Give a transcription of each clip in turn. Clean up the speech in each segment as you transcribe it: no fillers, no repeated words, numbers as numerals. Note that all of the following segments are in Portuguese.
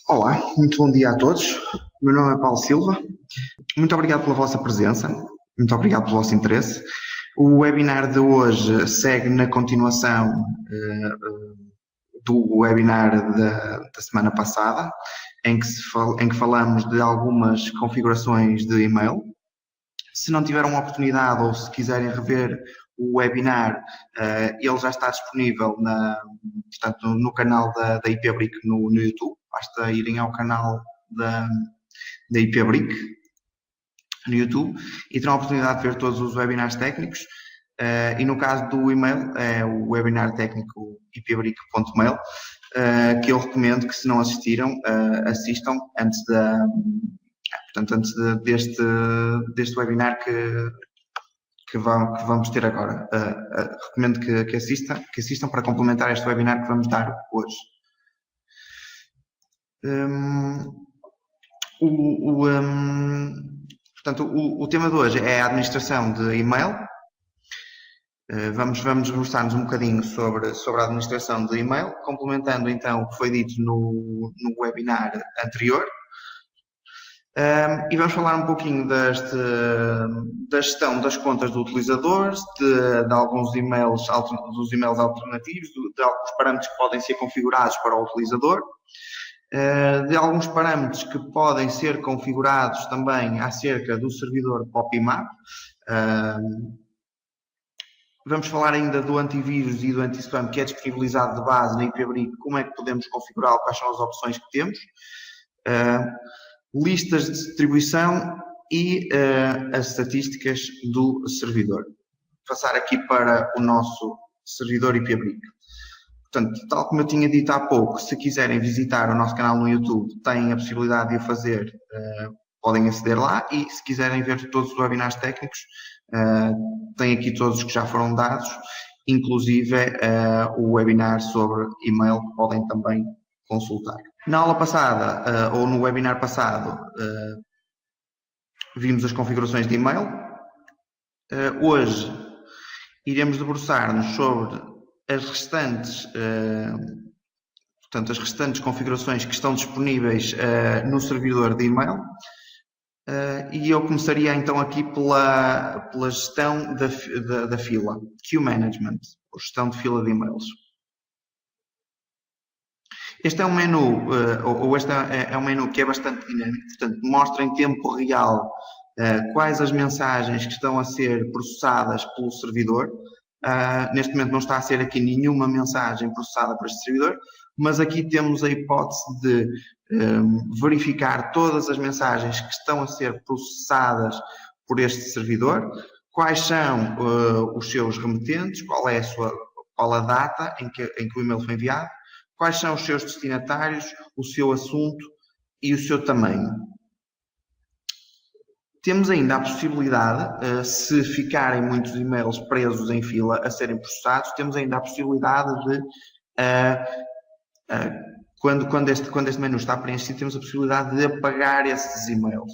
Olá, muito bom dia a todos. O meu nome é Paulo Silva. Muito obrigado pela vossa presença, muito obrigado pelo vosso interesse. O webinar de hoje segue na continuação do webinar da semana passada, em que falamos de algumas configurações de e-mail. Se não tiveram a oportunidade ou se quiserem rever o webinar, ele já está disponível portanto, no canal da IPbrick no YouTube. Basta irem ao canal da IPbrick no YouTube e terão a oportunidade de ver todos os webinars técnicos. E no caso do e-mail, é o webinar técnico ipbrick.mail, que eu recomendo que, se não assistiram, assistam antes deste webinar que vamos ter agora. Recomendo que assistam para complementar este webinar que vamos dar hoje. Portanto, o tema de hoje é a administração de e-mail. Vamos debruçar-nos um bocadinho sobre a administração de e-mail, complementando então o que foi dito no webinar anterior. E vamos falar um pouquinho da gestão das contas do utilizador, de alguns e-mails, dos e-mails alternativos, de alguns parâmetros que podem ser configurados para o utilizador, de alguns parâmetros que podem ser configurados também acerca do servidor POP-IMAP. Vamos falar ainda do antivírus e do anti-spam, que é disponibilizado de base na IPbrick. Como é que podemos configurá-lo? Quais são as opções que temos? Listas de distribuição e as estatísticas do servidor. Vou passar aqui para o nosso servidor IPbrick. Portanto, tal como eu tinha dito há pouco, se quiserem visitar o nosso canal no YouTube, têm a possibilidade de o fazer, podem aceder lá, e se quiserem ver todos os webinars técnicos, têm aqui todos os que já foram dados, inclusive o webinar sobre e-mail, que podem também consultar. Na aula passada, ou no webinar passado, vimos as configurações de e-mail. Hoje iremos debruçar-nos sobre as restantes configurações que estão disponíveis no servidor de e-mail. E eu começaria então aqui pela gestão da fila, Queue Management, ou gestão de fila de e-mails. Este é um menu, é um menu que é bastante dinâmico, portanto, mostra em tempo real quais as mensagens que estão a ser processadas pelo servidor. Neste momento não está a ser aqui nenhuma mensagem processada por este servidor, mas aqui temos a hipótese de verificar todas as mensagens que estão a ser processadas por este servidor, quais são os seus remetentes, qual a data em que o e-mail foi enviado, quais são os seus destinatários, o seu assunto e o seu tamanho. Temos ainda a possibilidade, se ficarem muitos e-mails presos em fila a serem processados, temos ainda a possibilidade de, quando este menu está preenchido, temos a possibilidade de apagar esses e-mails.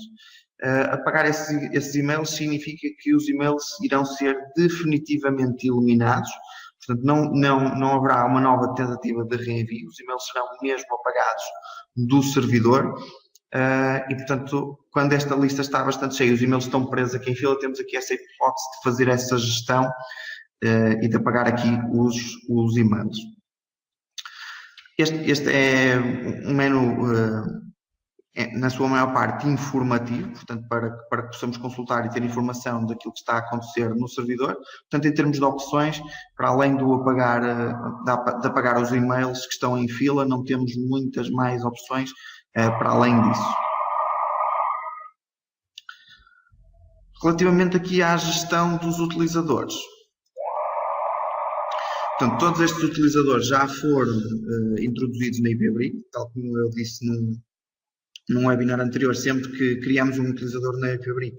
Apagar esses e-mails significa que os e-mails irão ser definitivamente eliminados, portanto não haverá uma nova tentativa de reenvio, os e-mails serão mesmo apagados do servidor. E, portanto, quando esta lista está bastante cheia, os e-mails estão presos aqui em fila, temos aqui essa hipótese de fazer essa gestão e de apagar aqui os e-mails. Este é um menu, na sua maior parte, informativo, portanto, para que possamos consultar e ter informação daquilo que está a acontecer no servidor. Portanto, em termos de opções, para além de apagar os e-mails que estão em fila, não temos muitas mais opções para além disso. Relativamente aqui à gestão dos utilizadores. Portanto, todos estes utilizadores já foram introduzidos na IPbrick, tal como eu disse num webinar anterior. Sempre que criamos um utilizador na IPbrick,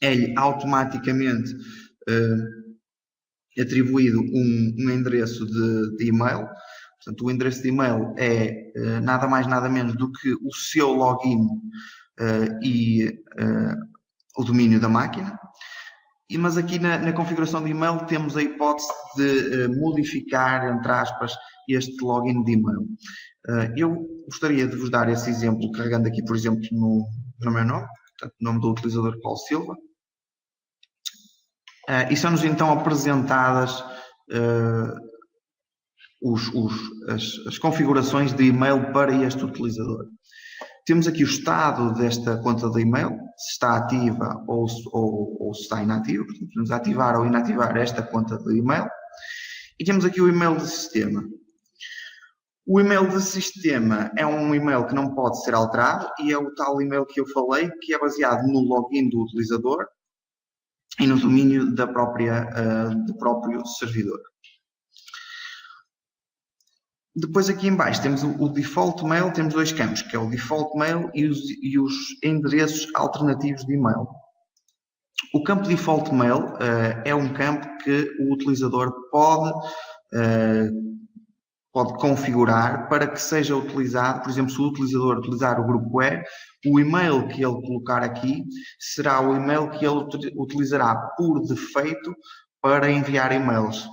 é-lhe automaticamente atribuído um endereço de e-mail. Portanto, o endereço de e-mail é nada mais nada menos do que o seu login e o domínio da máquina. Mas aqui na configuração de e-mail temos a hipótese de modificar, entre aspas, este login de e-mail. Eu gostaria de vos dar esse exemplo, carregando aqui, por exemplo, no meu nome, portanto, nome do utilizador Paulo Silva. E são-nos então apresentadas as configurações de e-mail para este utilizador. Temos aqui o estado desta conta de e-mail, se está ativa ou se está inativa. Portanto, podemos ativar ou inativar esta conta de e-mail. E temos aqui o e-mail de sistema. O e-mail de sistema é um e-mail que não pode ser alterado e é o tal e-mail que eu falei, que é baseado no login do utilizador e no domínio do próprio servidor. Depois aqui em baixo temos o default mail, temos dois campos, que é o default mail e os endereços alternativos de e-mail. O campo default mail é um campo que o utilizador pode configurar para que seja utilizado, por exemplo, se o utilizador utilizar o grupo E, o e-mail que ele colocar aqui será o e-mail que ele utilizará por defeito para enviar e-mails.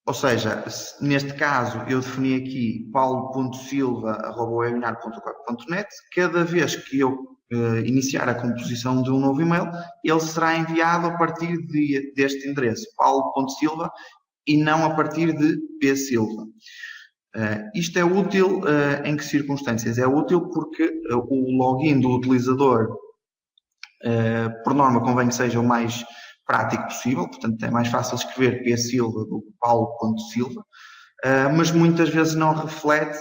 Ou seja, neste caso eu defini aqui paulo.silva@webinar.net. Cada vez que eu iniciar a composição de um novo e-mail, ele será enviado a partir deste endereço, paulo.silva, e não a partir de psilva. Isto é útil em que circunstâncias? É útil porque o login do utilizador, por norma, convém que seja o mais prático possível, portanto é mais fácil escrever psilva do que paulo.silva, mas muitas vezes não reflete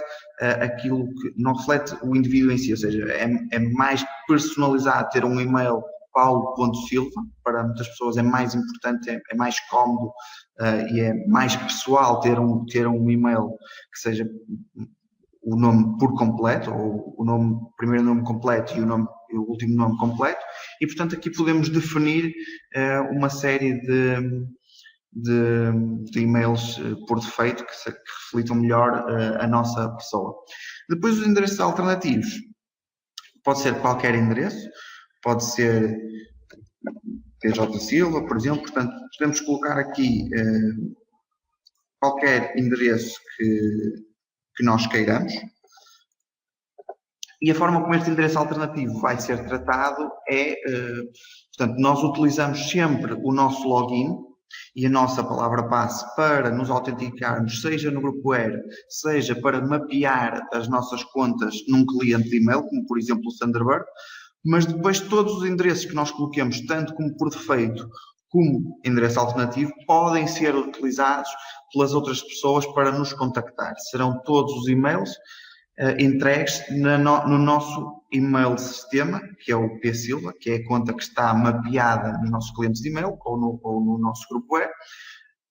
não reflete o indivíduo em si, ou seja, é mais personalizado ter um e-mail paulo.silva, para muitas pessoas é mais importante, é mais cómodo e é mais pessoal ter um e-mail que seja o nome por completo, ou o primeiro nome completo e o último nome completo, e portanto aqui podemos definir uma série de e-mails por defeito que reflitam melhor a nossa pessoa. Depois os endereços alternativos. Pode ser qualquer endereço, pode ser PJ Silva, por exemplo, portanto podemos colocar aqui qualquer endereço que nós queiramos. E a forma como este endereço alternativo vai ser tratado é, portanto, nós utilizamos sempre o nosso login e a nossa palavra-passe para nos autenticarmos, seja no grupo R, seja para mapear as nossas contas num cliente de e-mail, como por exemplo o Thunderbird, mas depois todos os endereços que nós coloquemos, tanto como por defeito como endereço alternativo, podem ser utilizados pelas outras pessoas para nos contactar. Serão todos os e-mails entregues no nosso e-mail de sistema, que é o psilva, que é a conta que está mapeada nos nossos clientes de e-mail ou no nosso grupo E.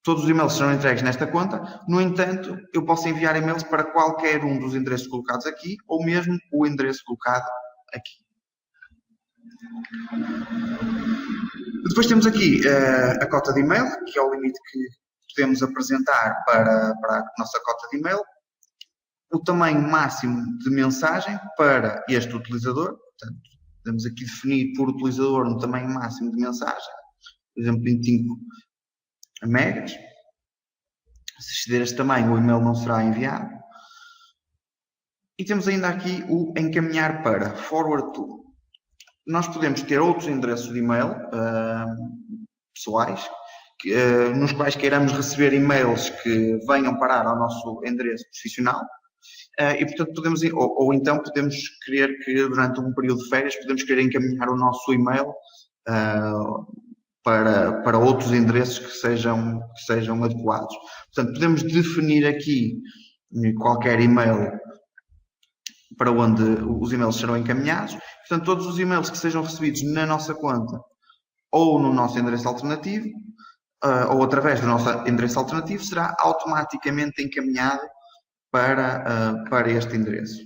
Todos os e-mails serão entregues nesta conta. No entanto, eu posso enviar e-mails para qualquer um dos endereços colocados aqui ou mesmo o endereço colocado aqui. Depois temos aqui a cota de e-mail, que é o limite que podemos apresentar para a nossa cota de e-mail. O tamanho máximo de mensagem para este utilizador, portanto, podemos aqui definir por utilizador um tamanho máximo de mensagem, por exemplo, 25 megas. Se exceder este tamanho, o e-mail não será enviado. E temos ainda aqui o encaminhar para, forward to. Nós podemos ter outros endereços de e-mail pessoais, nos quais queiramos receber e-mails que venham parar ao nosso endereço profissional. E portanto podemos, ou então podemos querer que durante um período de férias podemos querer encaminhar o nosso e-mail para outros endereços que sejam adequados. Portanto, podemos definir aqui qualquer e-mail para onde os e-mails serão encaminhados. Portanto, todos os e-mails que sejam recebidos na nossa conta ou no nosso endereço alternativo ou através do nosso endereço alternativo será automaticamente encaminhado para este endereço.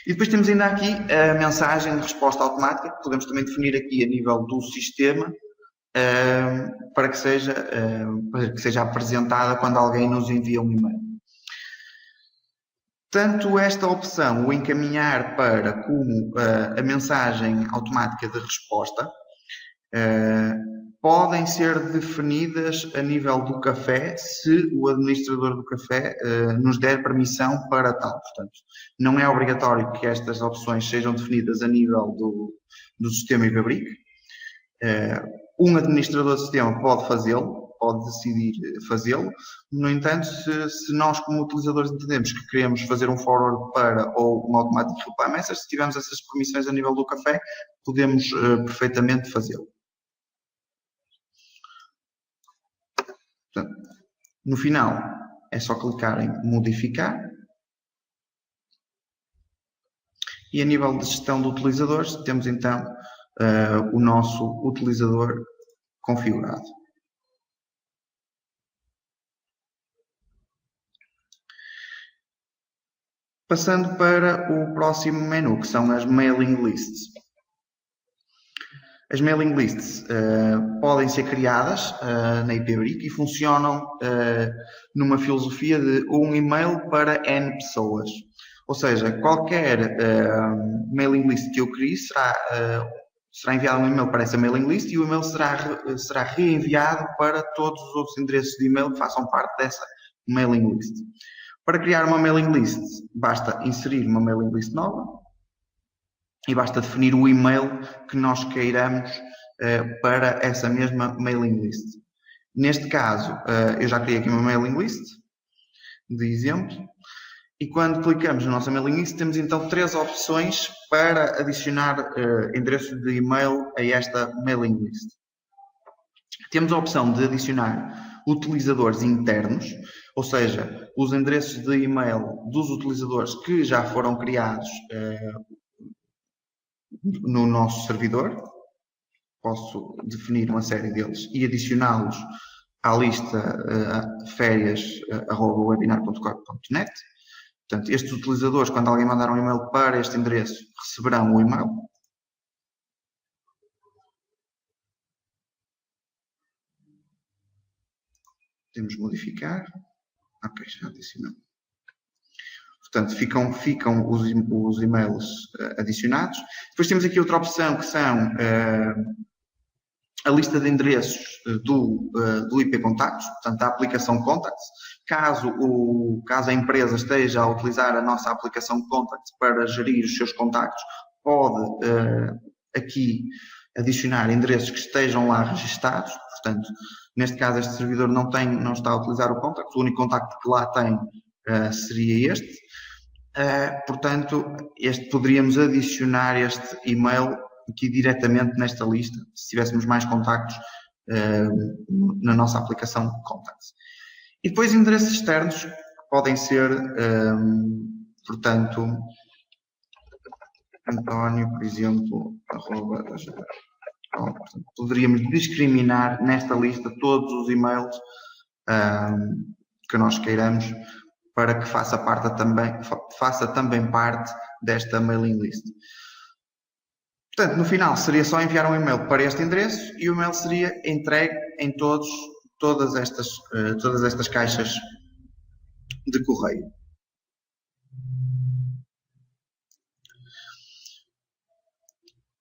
E depois temos ainda aqui a mensagem de resposta automática, que podemos também definir aqui a nível do sistema, para que seja apresentada quando alguém nos envia um e-mail. Tanto esta opção, o encaminhar para, como a mensagem automática de resposta, podem ser definidas a nível do café se o administrador do café nos der permissão para tal. Portanto, não é obrigatório que estas opções sejam definidas a nível do sistema IPbrick. Um administrador de sistema pode fazê-lo, pode decidir fazê-lo. No entanto, se nós como utilizadores entendemos que queremos fazer um forward para ou um automatic reply message, se tivermos essas permissões a nível do café, podemos perfeitamente fazê-lo. Portanto, no final, é só clicar em modificar. E a nível de gestão de utilizadores, temos então o nosso utilizador configurado. Passando para o próximo menu, que são as mailing lists. As mailing lists podem ser criadas na IPbrick e funcionam numa filosofia de um e-mail para N pessoas. Ou seja, qualquer mailing list que eu crie será enviado um e-mail para essa mailing list e o e-mail será reenviado para todos os outros endereços de e-mail que façam parte dessa mailing list. Para criar uma mailing list, basta inserir uma mailing list nova e basta definir o e-mail que nós queiramos para essa mesma mailing list. Neste caso, eu já criei aqui uma mailing list, de exemplo, e quando clicamos na nossa mailing list, temos então 3 opções para adicionar endereços de e-mail a esta mailing list. Temos a opção de adicionar utilizadores internos, ou seja, os endereços de e-mail dos utilizadores que já foram criados no nosso servidor. Posso definir uma série deles e adicioná-los à lista férias@webinar.corp.net. Portanto, estes utilizadores, quando alguém mandar um e-mail para este endereço, receberão o e-mail. Temos de modificar. Ok, já adicionou. Portanto, ficam os e-mails adicionados. Depois temos aqui outra opção que são a lista de endereços do IP Contactos, portanto, a aplicação Contacts. Caso a empresa esteja a utilizar a nossa aplicação Contacts para gerir os seus contactos, pode aqui adicionar endereços que estejam lá registados. Portanto, neste caso, este servidor não está a utilizar o Contacts, o único contacto que lá tem seria este. Portanto, poderíamos adicionar este e-mail aqui diretamente nesta lista, se tivéssemos mais contactos na nossa aplicação Contacts. E depois endereços externos que podem ser, portanto, António, por exemplo, portanto, poderíamos discriminar nesta lista todos os e-mails que nós queiramos para que faça também parte desta mailing list. Portanto, no final seria só enviar um e-mail para este endereço e o e-mail seria entregue em todas estas caixas de correio.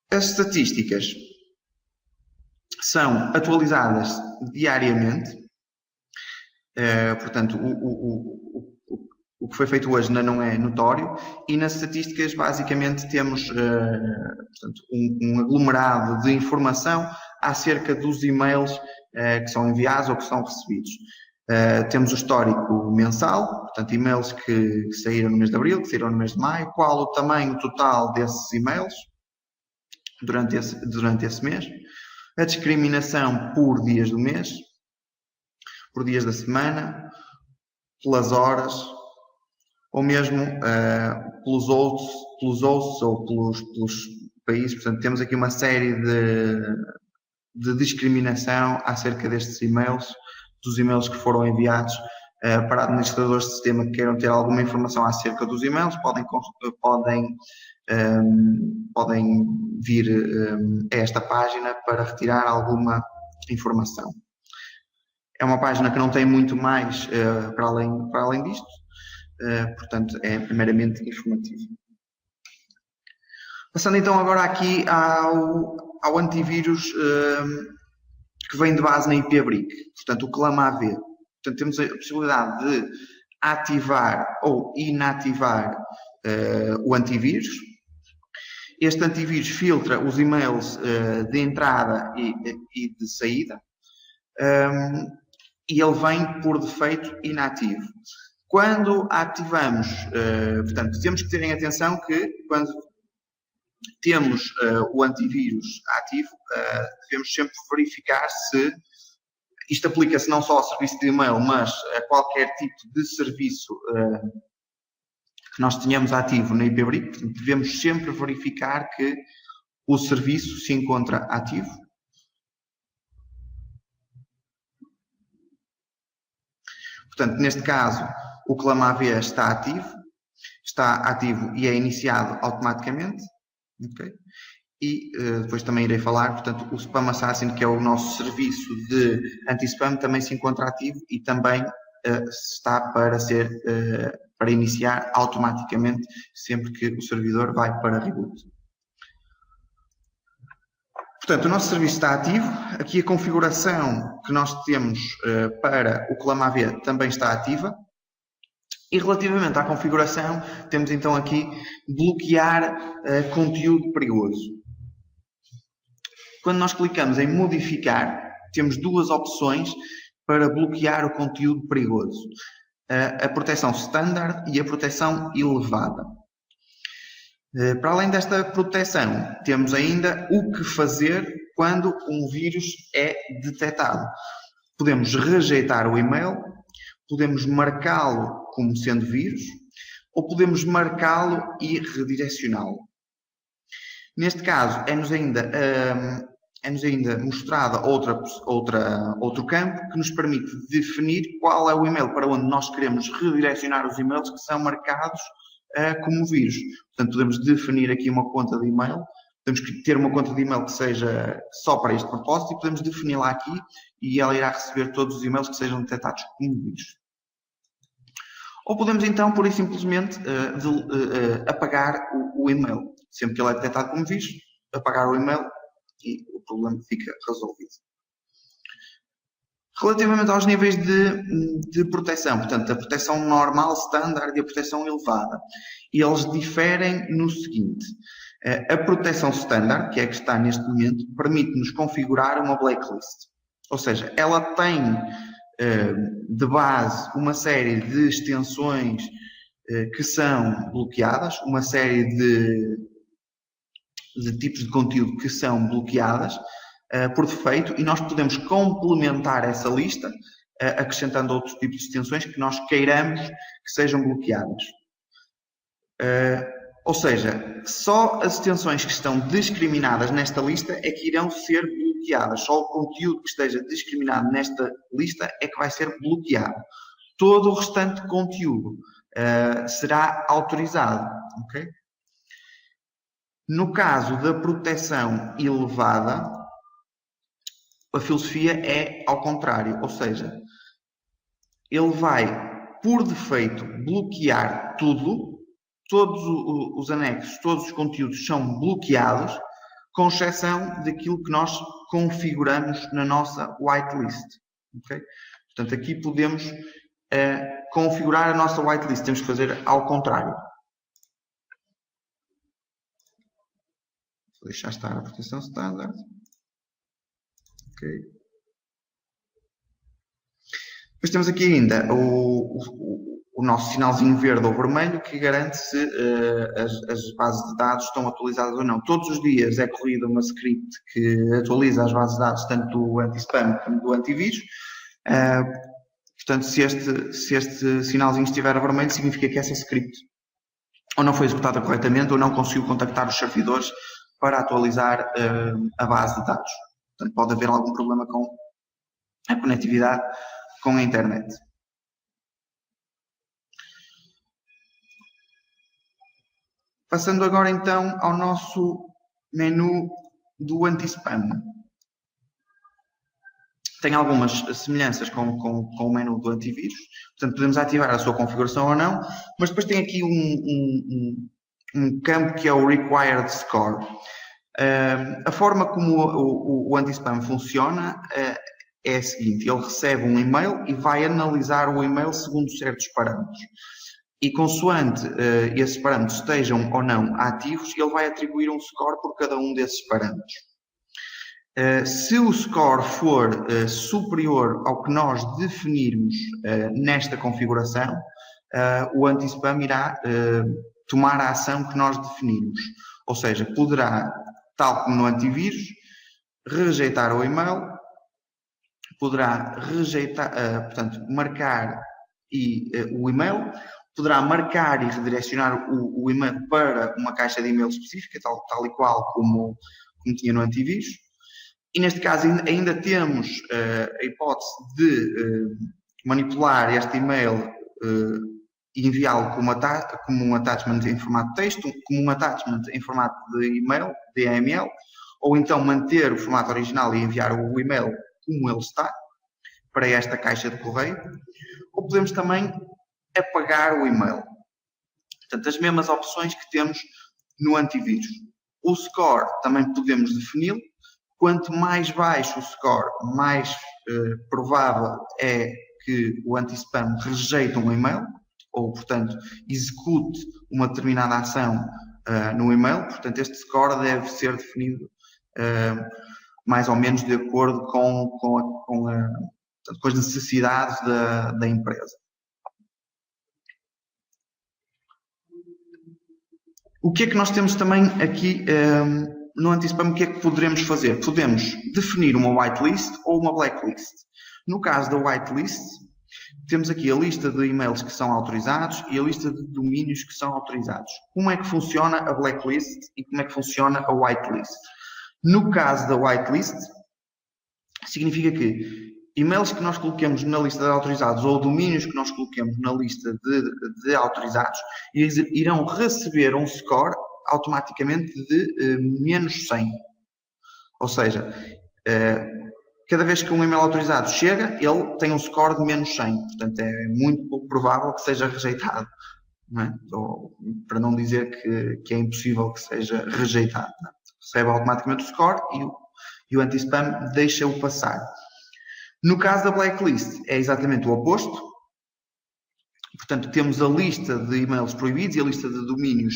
As estatísticas são atualizadas diariamente. Portanto, o que foi feito hoje ainda não é notório e nas estatísticas basicamente temos portanto, um aglomerado de informação acerca dos e-mails que são enviados ou que são recebidos. Temos o histórico mensal, portanto e-mails que saíram no mês de abril, que saíram no mês de maio, qual o tamanho total desses e-mails durante esse mês, a discriminação por dias do mês, por dias da semana, pelas horas, ou mesmo pelos hosts ou pelos países. Portanto, temos aqui uma série de discriminação acerca destes e-mails, dos e-mails que foram enviados para administradores de sistema que queiram ter alguma informação acerca dos e-mails, podem vir a esta página para retirar alguma informação. É uma página que não tem muito mais para além disto. portanto é meramente informativo. Passando então agora aqui ao antivírus que vem de base na IP-BRIC, portanto o CLAM-AV. Portanto temos a possibilidade de ativar ou inativar o antivírus. Este antivírus filtra os e-mails de entrada e de saída e ele vem por defeito inativo. Quando ativamos, portanto, temos que terem atenção que quando temos o antivírus ativo, devemos sempre verificar se isto aplica-se não só ao serviço de e-mail, mas a qualquer tipo de serviço que nós tenhamos ativo na IP-BRIC. Portanto, devemos sempre verificar que o serviço se encontra ativo. Portanto, neste caso, o CLAM-AV está ativo e é iniciado automaticamente. Okay? E depois também irei falar, portanto, o Spam Assassin, que é o nosso serviço de anti-spam, também se encontra ativo e também está para iniciar automaticamente sempre que o servidor vai para reboot. Portanto, o nosso serviço está ativo. Aqui a configuração que nós temos para o CLAM-AV também está ativa. E relativamente à configuração, temos então aqui bloquear conteúdo perigoso. Quando nós clicamos em modificar, temos duas opções para bloquear o conteúdo perigoso. A proteção standard e a proteção elevada. Para além desta proteção, temos ainda o que fazer quando um vírus é detectado. Podemos rejeitar o e-mail, podemos marcá-lo como sendo vírus, ou podemos marcá-lo e redirecioná-lo. Neste caso, é-nos ainda mostrada outro campo que nos permite definir qual é o e-mail para onde nós queremos redirecionar os e-mails que são marcados como vírus. Portanto, podemos definir aqui uma conta de e-mail, podemos ter uma conta de e-mail que seja só para este propósito e podemos defini-la aqui e ela irá receber todos os e-mails que sejam detectados como vírus. Ou podemos então, pura e simplesmente, apagar o e-mail. Sempre que ele é detectado como vírus, apagar o e-mail e o problema fica resolvido. Relativamente aos níveis de proteção, portanto, a proteção normal, standard e a proteção elevada, eles diferem no seguinte. A proteção standard, que é a que está neste momento, permite-nos configurar uma blacklist. Ou seja, ela tem de base uma série de extensões que são bloqueadas, uma série de tipos de conteúdo que são bloqueadas por defeito e nós podemos complementar essa lista acrescentando outros tipos de extensões que nós queiramos que sejam bloqueadas. Ou seja, só as extensões que estão discriminadas nesta lista é que irão ser bloqueadas. Só o conteúdo que esteja discriminado nesta lista é que vai ser bloqueado. Todo o restante conteúdo será autorizado. Okay? No caso da proteção elevada, a filosofia é ao contrário, ou seja, ele vai, por defeito, bloquear tudo, todos os anexos, todos os conteúdos são bloqueados, com exceção daquilo que nós configuramos na nossa whitelist. Okay? Portanto, aqui podemos configurar a nossa whitelist, temos que fazer ao contrário. Vou deixar estar a proteção standard. Okay. Depois temos aqui ainda o nosso sinalzinho verde ou vermelho que garante se as bases de dados estão atualizadas ou não. Todos os dias é corrida uma script que atualiza as bases de dados tanto do anti-spam como do antivírus. Portanto, se este sinalzinho estiver a vermelho, significa que essa script ou não foi executada corretamente ou não conseguiu contactar os servidores para atualizar a base de dados. Portanto, pode haver algum problema com a conectividade com a internet. Passando agora então ao nosso menu do anti-spam. tem algumas semelhanças com o menu do antivírus, portanto podemos ativar a sua configuração ou não, mas depois tem aqui um campo que é o Required Score. A forma como o anti-spam funciona é a seguinte: ele recebe um e-mail e vai analisar o e-mail segundo certos parâmetros. E consoante esses parâmetros estejam ou não ativos, ele vai atribuir um score por cada um desses parâmetros. Se o score for superior ao que nós definirmos nesta configuração, o anti-spam irá tomar a ação que nós definirmos. Ou seja, poderá, tal como no antivírus, rejeitar o e-mail, poderá rejeitar, portanto, marcar o e-mail, poderá marcar e redirecionar o e-mail para uma caixa de e-mail específica, tal e qual como tinha no antivírus. E neste caso ainda temos a hipótese de manipular este e-mail e enviá-lo como um attachment em formato de texto, como um attachment em formato de e-mail, DML, ou então manter o formato original e enviar o e-mail como ele está para esta caixa de correio, ou podemos também apagar o e-mail. Portanto, as mesmas opções que temos no antivírus. O score também podemos defini-lo. Quanto mais baixo o score, mais provável é que o anti-spam rejeite um e-mail, ou, portanto, execute uma determinada ação no e-mail. Portanto, este score deve ser definido mais ou menos de acordo com as necessidades da empresa. O que é que nós temos também aqui no anti-spam? O que é que poderemos fazer? Podemos definir uma whitelist ou uma blacklist. No caso da whitelist, temos aqui a lista de e-mails que são autorizados e a lista de domínios que são autorizados. Como é que funciona a blacklist e como é que funciona a whitelist? No caso da whitelist, significa que e-mails que nós coloquemos na lista de autorizados ou domínios que nós coloquemos na lista de autorizados irão receber um score automaticamente de menos 100. Ou seja, cada vez que um e-mail autorizado chega, ele tem um score de menos 100. Portanto, é muito pouco provável que seja rejeitado. Não é? Ou, para não dizer que é impossível que seja rejeitado. Não é? Recebe automaticamente o score e o anti-spam deixa-o passar. No caso da blacklist, é exatamente o oposto. Portanto, temos a lista de e-mails proibidos e a lista de domínios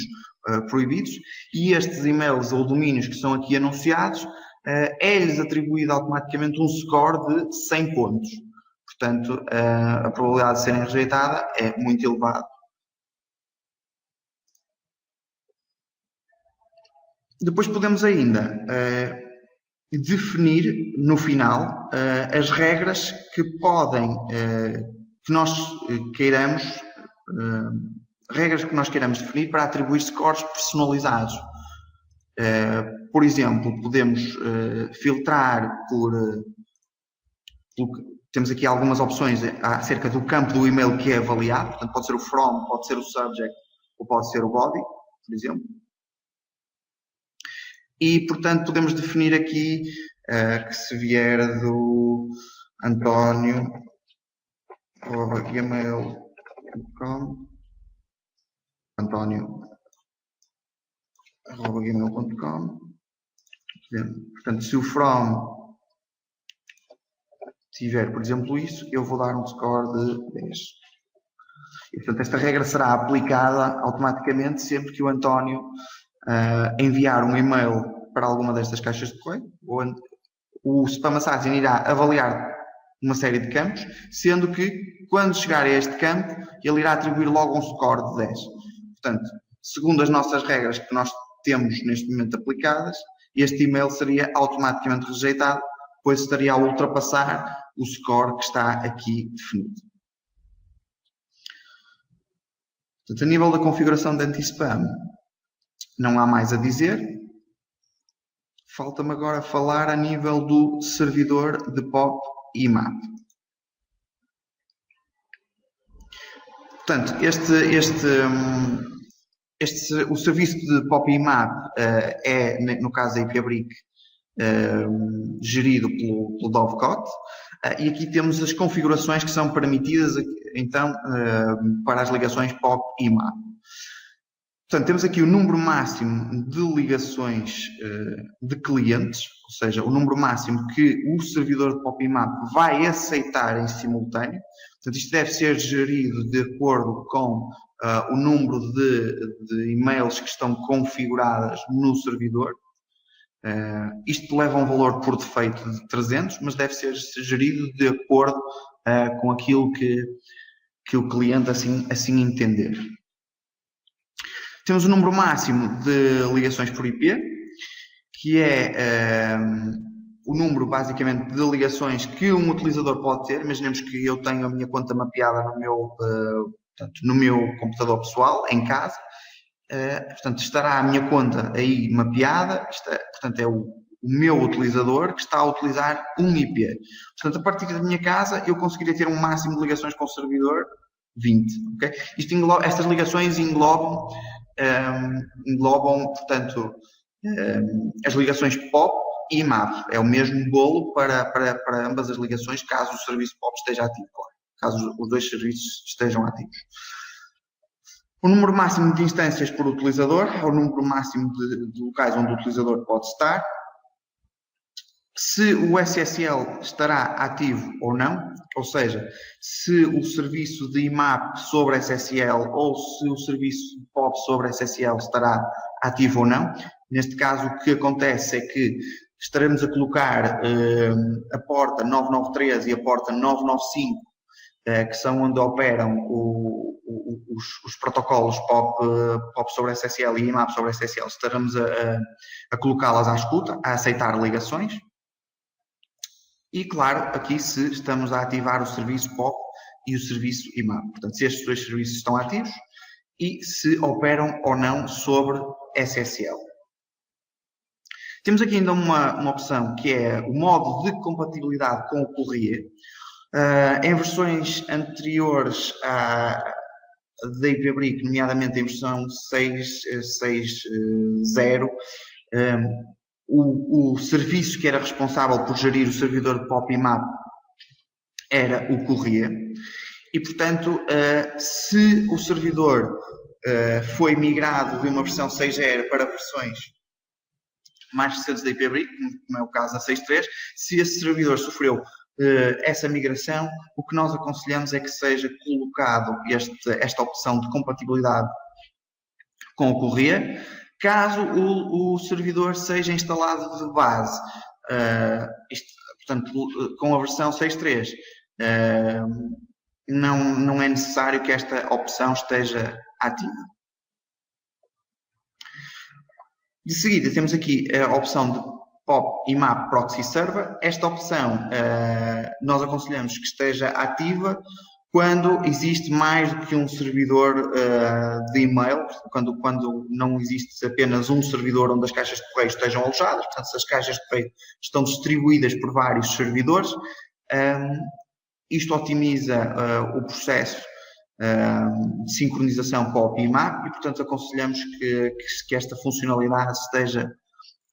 proibidos, e estes e-mails ou domínios que são aqui anunciados, é-lhes atribuído automaticamente um score de 100 pontos. Portanto, a probabilidade de serem rejeitadas é muito elevada. Depois podemos ainda definir no final as regras que nós queiramos definir para atribuir scores personalizados. Por exemplo, podemos filtrar temos aqui algumas opções acerca do campo do e-mail que é avaliado. Portanto, pode ser o from, pode ser o subject ou pode ser o body, por exemplo. E, portanto, podemos definir aqui que se vier do Antonio@gmail.com, portanto, se o from tiver, por exemplo, isso, eu vou dar um score de 10. E, portanto, esta regra será aplicada automaticamente sempre que o António enviar um e-mail para alguma destas caixas de correio. O Spam Assassin irá avaliar uma série de campos, sendo que, quando chegar a este campo, ele irá atribuir logo um score de 10. Portanto, segundo as nossas regras que nós temos neste momento aplicadas, este e-mail seria automaticamente rejeitado, pois estaria a ultrapassar o score que está aqui definido. Portanto, a nível da configuração de anti-spam, não há mais a dizer. Falta-me agora falar a nível do servidor de POP IMAP. Portanto, o serviço de POP IMAP é, no caso da IPABRIC, gerido pelo Dovecot. E aqui temos as configurações que são permitidas, então, para as ligações POP e IMAP. Portanto, temos aqui o número máximo de ligações de clientes, ou seja, o número máximo que o servidor de POP e IMAP vai aceitar em simultâneo. Portanto, isto deve ser gerido de acordo com o número de e-mails que estão configuradas no servidor. Isto leva um valor por defeito de 300, mas deve ser gerido de acordo com aquilo que o cliente assim entender. Temos o número máximo de ligações por IP, que é o número, basicamente, de ligações que um utilizador pode ter. Imaginemos que eu tenho a minha conta mapeada no meu computador pessoal, em casa. Portanto, estará a minha conta aí mapeada. Portanto, é o meu utilizador que está a utilizar um IP. Portanto, a partir da minha casa, eu conseguiria ter um máximo de ligações com o servidor 20. Okay? Estas ligações englobam, portanto, as ligações POP e IMAP. É o mesmo bolo para ambas as ligações, caso o serviço POP esteja ativo, claro. Caso os dois serviços estejam ativos. O número máximo de instâncias por utilizador é o número máximo de locais onde o utilizador pode estar. Se o SSL estará ativo ou não, ou seja, se o serviço de IMAP sobre SSL ou se o serviço de POP sobre SSL estará ativo ou não. Neste caso, o que acontece é que estaremos a colocar a porta 993 e a porta 995, que são onde operam os protocolos POP sobre SSL e IMAP sobre SSL. Estaremos a colocá-las à escuta, a aceitar ligações. E, claro, aqui se estamos a ativar o serviço POP e o serviço IMAP. Portanto, se estes dois serviços estão ativos e se operam ou não sobre SSL. Temos aqui ainda uma opção que é o modo de compatibilidade com o Courrier. Em versões anteriores da IPbrick, nomeadamente em versão 6.0, o serviço que era responsável por gerir o servidor de POP e IMAP era o Courrier. E, portanto, se o servidor foi migrado de uma versão 6.0 para versões mais recentes da IPbrick, como é o caso da 6.3, se esse servidor sofreu essa migração, o que nós aconselhamos é que seja colocado esta opção de compatibilidade com o Courrier, caso o servidor seja instalado de base. Portanto, com a versão 6.3, não é necessário que esta opção esteja ativa. De seguida, temos aqui a opção de POP IMAP Proxy Server. Esta opção nós aconselhamos que esteja ativa quando existe mais do que um servidor de e-mail, quando não existe apenas um servidor onde as caixas de correio estejam alojadas. Portanto, se as caixas de correio estão distribuídas por vários servidores, isto otimiza o processo de sincronização POP e IMAP e, portanto, aconselhamos que esta funcionalidade esteja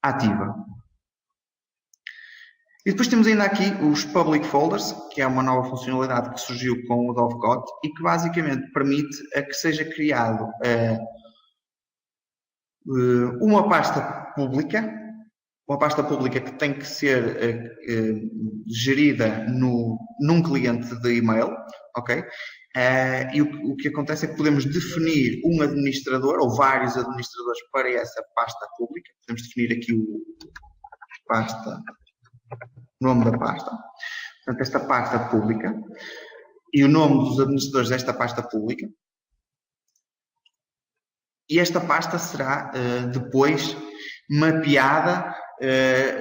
ativa. E depois temos ainda aqui os Public Folders, que é uma nova funcionalidade que surgiu com o Dovecot e que basicamente permite que seja criado uma pasta pública que tem que ser gerida num cliente de e-mail, ok? E o que acontece é que podemos definir um administrador ou vários administradores para essa pasta pública. Podemos definir aqui o nome da pasta. Portanto, esta pasta pública e o nome dos administradores desta pasta pública. E esta pasta será depois mapeada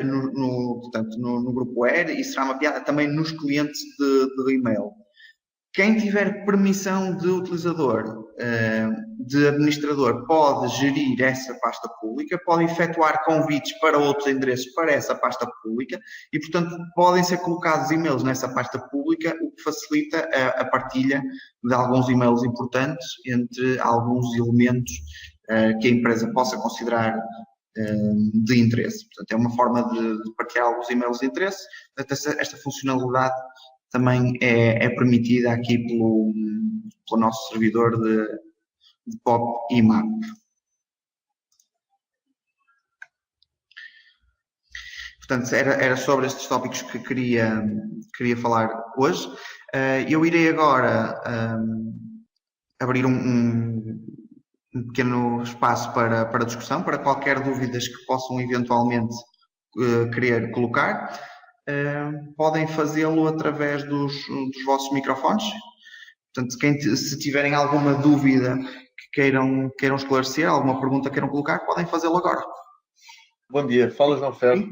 no grupo Air e será mapeada também nos clientes de e-mail. Quem tiver permissão de utilizador, de administrador, pode gerir essa pasta pública, pode efetuar convites para outros endereços para essa pasta pública e, portanto, podem ser colocados e-mails nessa pasta pública, o que facilita a partilha de alguns e-mails importantes entre alguns elementos que a empresa possa considerar de interesse. Portanto, é uma forma de partilhar alguns e-mails de interesse. Portanto, esta funcionalidade também é permitida aqui pelo nosso servidor de POP e MAP. Portanto, era sobre estes tópicos que queria falar hoje. Eu irei agora abrir um pequeno espaço para discussão, para qualquer dúvidas que possam eventualmente querer colocar. Podem fazê-lo através dos vossos microfones. Portanto, se tiverem alguma dúvida que queiram esclarecer, alguma pergunta que queiram colocar, podem fazê-lo agora. Bom dia, fala João Ferro.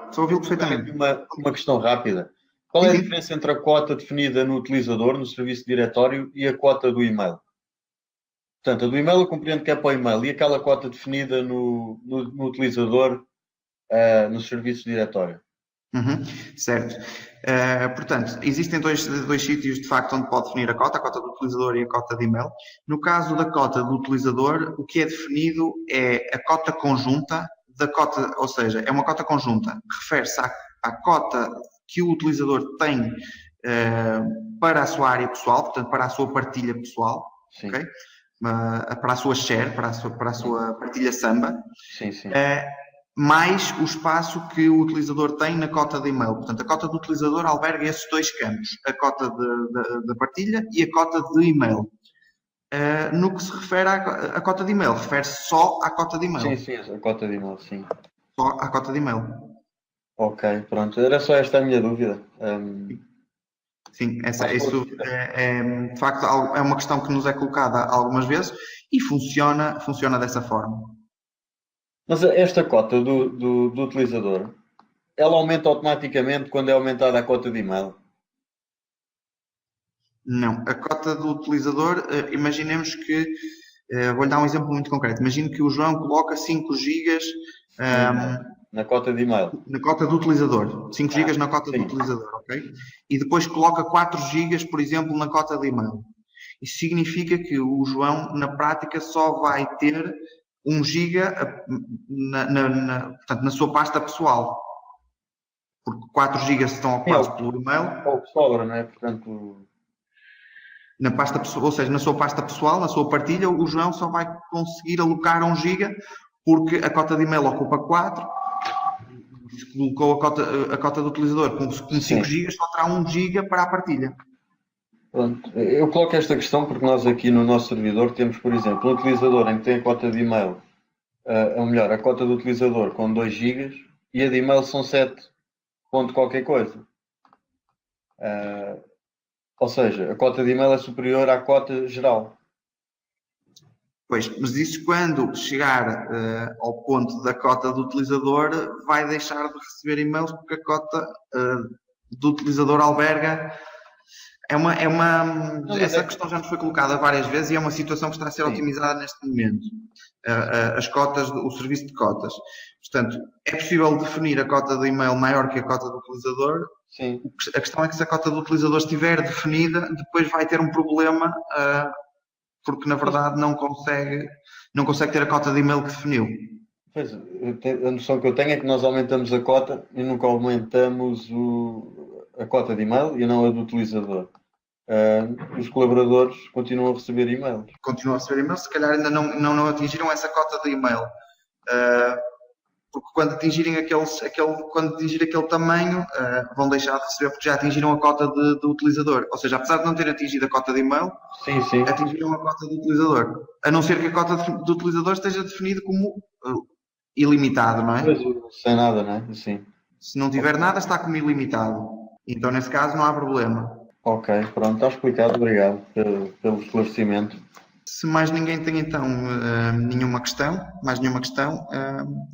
Estou a ouvi-lo perfeitamente. Uma questão rápida. Qual é a diferença entre a cota definida no utilizador, no serviço de diretório, e a cota do e-mail? Portanto, a do e-mail eu compreendo que é para o e-mail, e aquela cota definida no utilizador, no serviço de diretório? Certo. Portanto, existem dois sítios de facto onde pode definir a cota do utilizador e a cota de e-mail. No caso da cota do utilizador, o que é definido é a cota conjunta da cota, ou seja, é uma cota conjunta que refere-se à cota que o utilizador tem para a sua área pessoal, portanto, para a sua partilha pessoal, okay? Para a sua share, para a sua partilha Samba. Sim. Mais o espaço que o utilizador tem na cota de e-mail. Portanto, a cota do utilizador alberga esses dois campos, a cota de partilha e a cota de e-mail. No que se refere à cota de e-mail, refere-se só à cota de e-mail. Sim, a cota de e-mail, sim. Só à cota de e-mail. Ok, pronto. Era só esta a minha dúvida. Sim, isso de facto é uma questão que nos é colocada algumas vezes e funciona dessa forma. Mas esta cota do utilizador, ela aumenta automaticamente quando é aumentada a cota de e-mail? Não, a cota do utilizador, imaginemos que, vou-lhe dar um exemplo muito concreto, imagine que o João coloca 5 GB na cota de e-mail. Na cota do utilizador, 5 GB na cota do utilizador, ok? E depois coloca 4 GB, por exemplo, na cota de e-mail. Isso significa que o João, na prática, só vai ter 1 GB portanto, na sua pasta pessoal. Porque 4 GB estão ocupados pelo e-mail. É o que sobra, não é? Portanto... Na pasta pessoal, ou seja, na sua pasta pessoal, na sua partilha, o João só vai conseguir alocar 1 GB porque a cota de e-mail ocupa 4. Se colocou a cota do utilizador com 5 GB, só terá 1 GB para a partilha. Pronto. Eu coloco esta questão porque nós aqui no nosso servidor temos, por exemplo, um utilizador em que tem a cota de e-mail, ou melhor, a cota do utilizador com 2 GB e a de e-mail são 7 ponto qualquer coisa. Ou seja, a cota de e-mail é superior à cota geral. Pois, mas isso quando chegar ao ponto da cota do utilizador vai deixar de receber e-mails porque a cota do utilizador alberga. Essa questão já nos foi colocada várias vezes e é uma situação que está a ser otimizada neste momento. As cotas, o serviço de cotas. Portanto, é possível definir a cota de e-mail maior que a cota do utilizador. Sim. A questão é que se a cota do utilizador estiver definida, depois vai ter um problema porque na verdade não consegue ter a cota de e-mail que definiu. Pois, a noção que eu tenho é que nós aumentamos a cota e nunca aumentamos a cota de e-mail e não a do utilizador. Os colaboradores continuam a receber e-mails. Continuam a receber e-mails, se calhar ainda não atingiram essa cota de e-mail. Porque quando atingirem aquele tamanho, vão deixar de receber porque já atingiram a cota do utilizador. Ou seja, apesar de não terem atingido a cota de e-mail, atingiram a cota do utilizador. A não ser que a cota do utilizador esteja definida como ilimitado, não é? Sem nada, não é? Sim. Se não tiver nada, está como ilimitado. Então, nesse caso, não há problema. Ok, pronto, está explicado. Obrigado pelo esclarecimento. Se mais ninguém tem então nenhuma questão,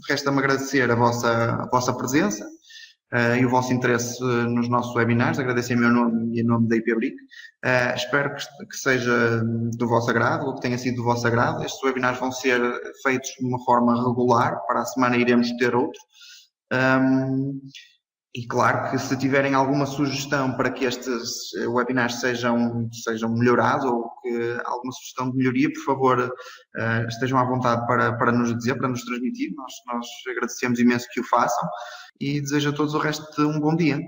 resta-me agradecer a vossa presença e o vosso interesse nos nossos webinars. Agradeço em meu nome e em nome da IPBRIC. Espero que seja do vosso agrado, ou que tenha sido do vosso agrado. Estes webinars vão ser feitos de uma forma regular. Para a semana iremos ter outro. E claro que se tiverem alguma sugestão para que estes webinars sejam melhorados ou que alguma sugestão de melhoria, por favor, estejam à vontade para nos dizer, para nos transmitir. Nós agradecemos imenso que o façam e desejo a todos o resto de um bom dia.